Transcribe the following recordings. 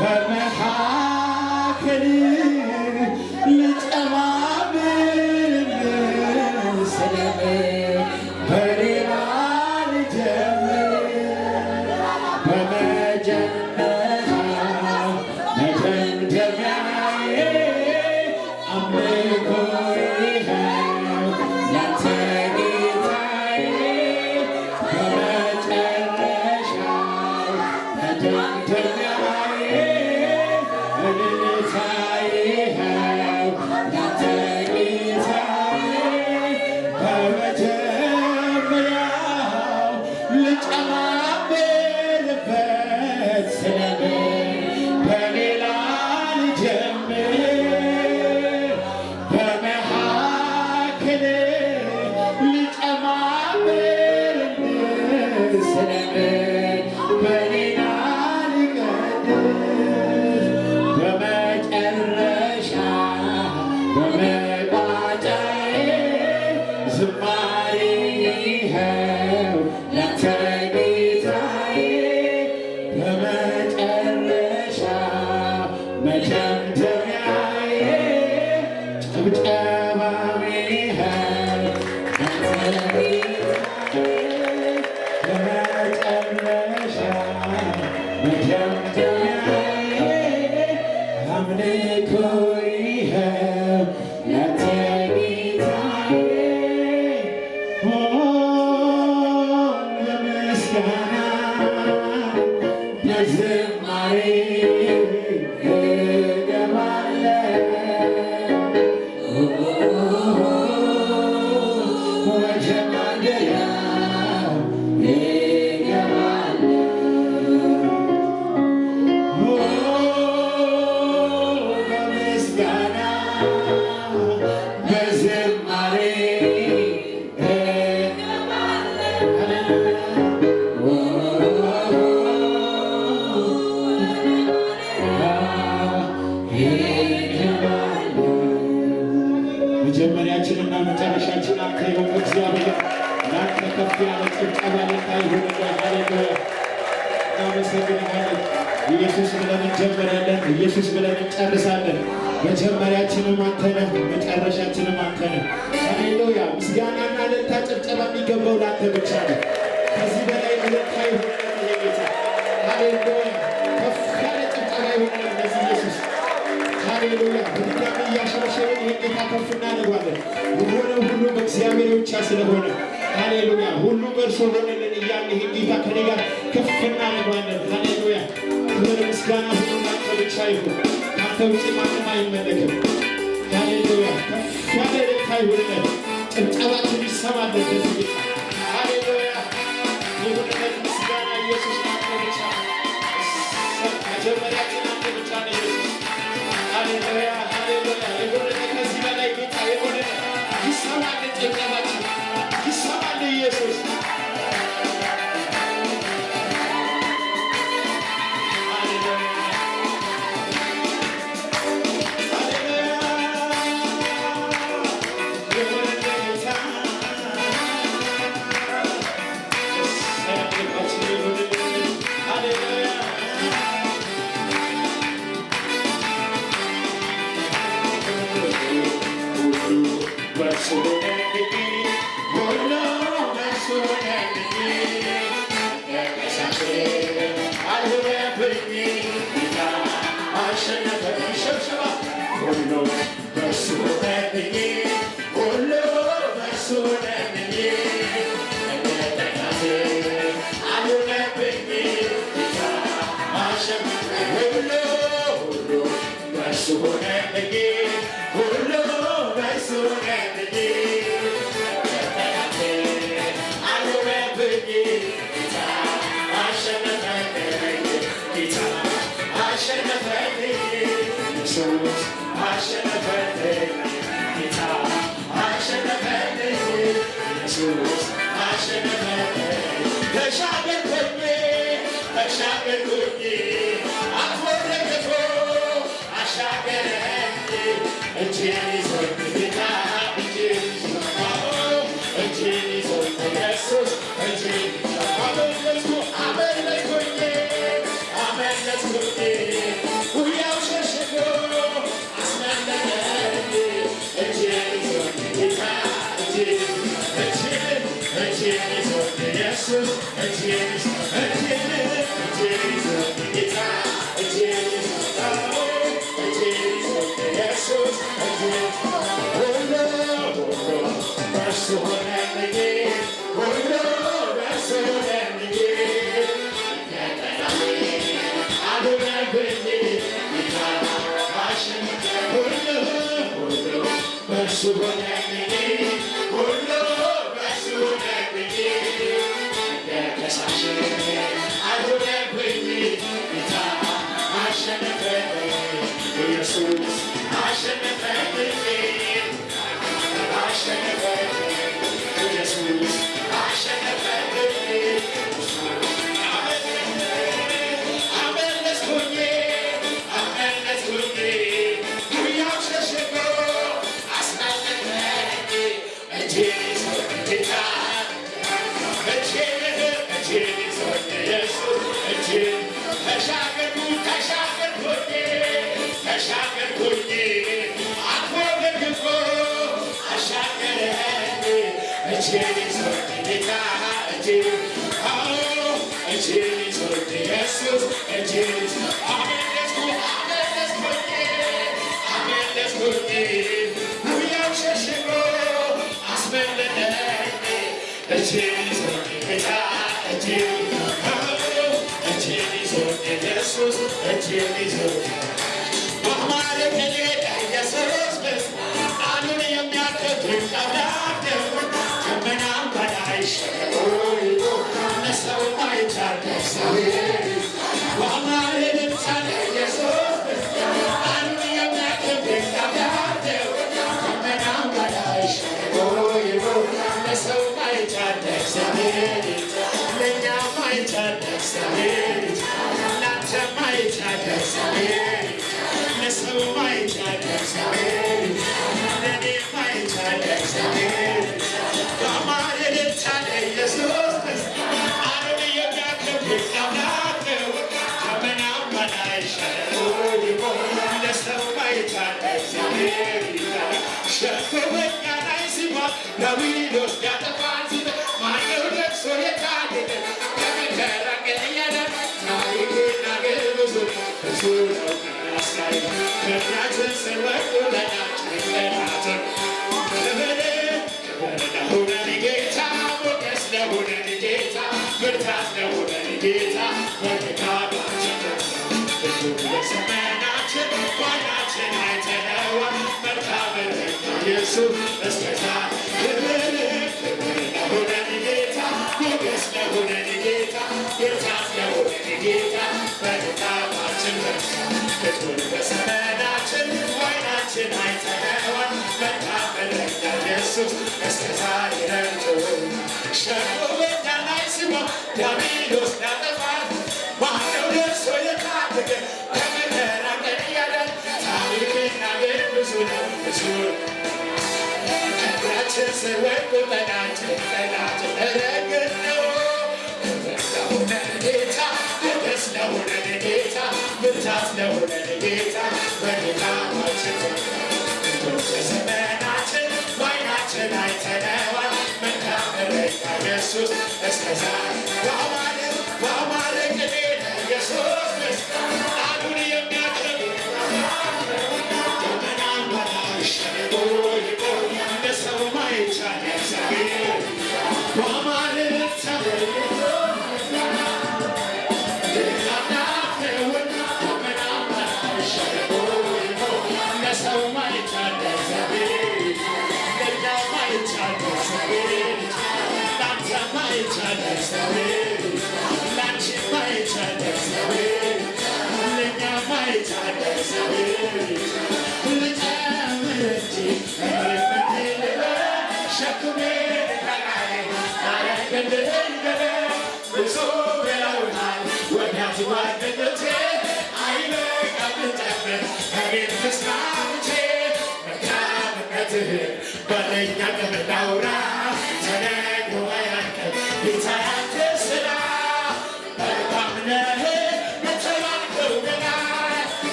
በመካከል ልጨማምር ስለም በሌላ ልጀምር በመጀመሪያ መደምደሚያዬ አምልኮዬ ነው ላንተ ጌታዬ በመጨረሻው መደምደሚያዬ እልልታዬ ነው ላንተ ጌታዬ በመጀመሪያው ልጨማምርበት ስለም በሌላ ልጀምር በመካከል ልጨማምር ስለም በሌላ ልቀድስ በመጨረሻ በመቋጫዬ ዝማሬ ይኸው ላንተ ጌታዬ በመጨረሻ መደምደሚያዬ ጭብጨባዬ ይኸው ላንተ ጌታዬ በመጨረሻ መደምደሚያዬ አምልኮዬ ይኸው ላንተ ጌታዬ በምስጋና በዝማሬ እገባለሁ ወደ ማደሪያው እገባለሁ በምስጋና በዝማሬ መጀመሪያችንና መጨረሻችን አንተ ይሁን እግዚአብሔር። ለአንተ ከፍ ያለ ጭብጨባ ለታ ይሁን። ሃሌሉያ እናመሰግንሃለን። ኢየሱስ ብለን እንጀምራለን፣ ኢየሱስ ብለን እንጨርሳለን። መጀመሪያችንም አንተ ነህ፣ መጨረሻችንም አንተ ነህ። ሃሌሉያ ምስጋናና እልልታ ጭብጨባ የሚገባው ለአንተ ብቻ ነው። ከዚህ በላይ እልልታ ይሁንልን ጌታ። ሃሌሉያ ከፍ ያለ ጭብጨባ ይሁንልን ለዚህ ኢየሱስ። ሃሌሉያ በድጋሚ እያሸበሸብን ይህን ጌታ ከፍ እናደርጋለን። የሆነው ሁሉ በእግዚአብሔር ብቻ ስለሆነ ሃሌሉያ ሁሉ በእርሱ ሆነልን እያልን ይህን ጌታ ከኔ ጋር ከፍ እናደርጋለን። ሃሌሉያ ክብር ምስጋና ሁሉ ለአንተ ብቻ ይሁን። ከአንተ ውጭ ማንም አይመለክም። ሃሌሉያ ከፍ ያለ እልልታ ይሁንልን። ጭብጨባችን ይሰማልን ለዚህ ጌታ። ሃሌሉያ ይሁንለት ምስጋና ኢየሱስ ለአንተ ብቻ። መጀመሪያችን አንተ ብቻ ነው ኢየሱስ። ሃሌሉያ ሃሌሉያ የሆነ ከዚህ በላይ ጌታ የሆነ ይሰማልን። ጭብጨባችን ይሰማልን ኢየሱስ። Amen. It's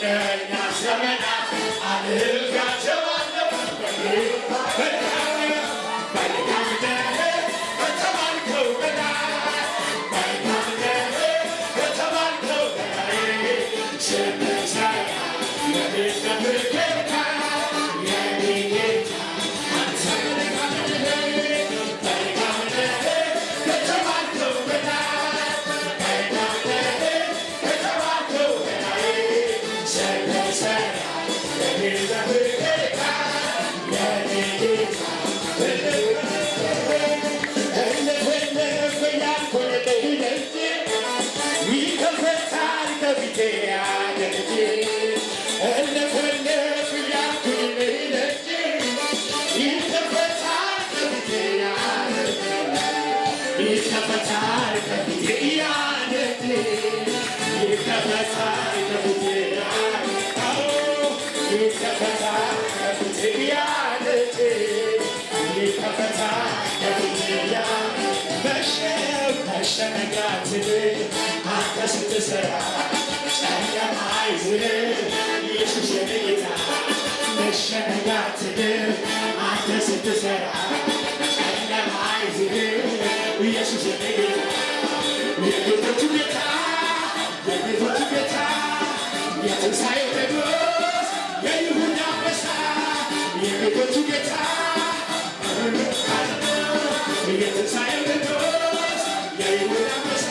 እነኛ ዘመናት አልፌያቸዋለሁ መልካም ነህ በተባልከው በላይ መልካም ነህ በተባልከው በላይ ስንሰራ የቤት ጌታ የኔ ጌታ አንተ መልካም ነህ መልካም ነህ በተባልከው በላይ መልካም ነህ በተባልከው በላይ ስንሰራ የቤት ጌታ የኔ ጌታ አንተ ስትሰራ ጨለማ አይዝልም ኢየሱስ የኔ ጌታ መሸነጋትንም አንተ ስትሰራ ጨለማ አይዝልም ኢየሱስ የኔ ጌታ የጌቶቹ ጌታ የጌቶቹ ጌታ የትንሣኤው ቴዎድሮስ የይሁዳ አንበሳ የጌቶቹ ጌታ የትንሣኤው ቴዎድሮስ የይሁዳ አንበሳ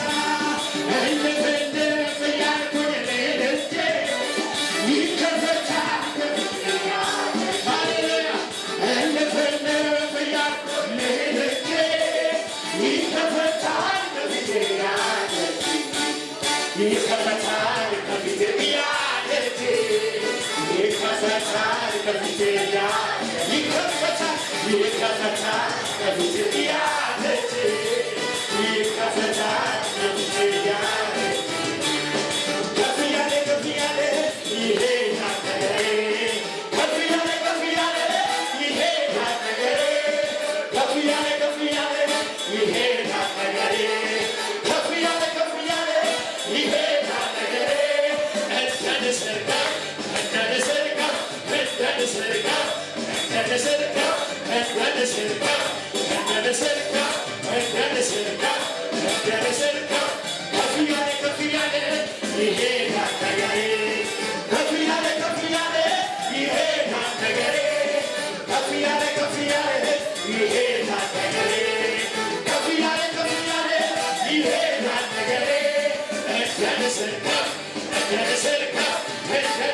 Let us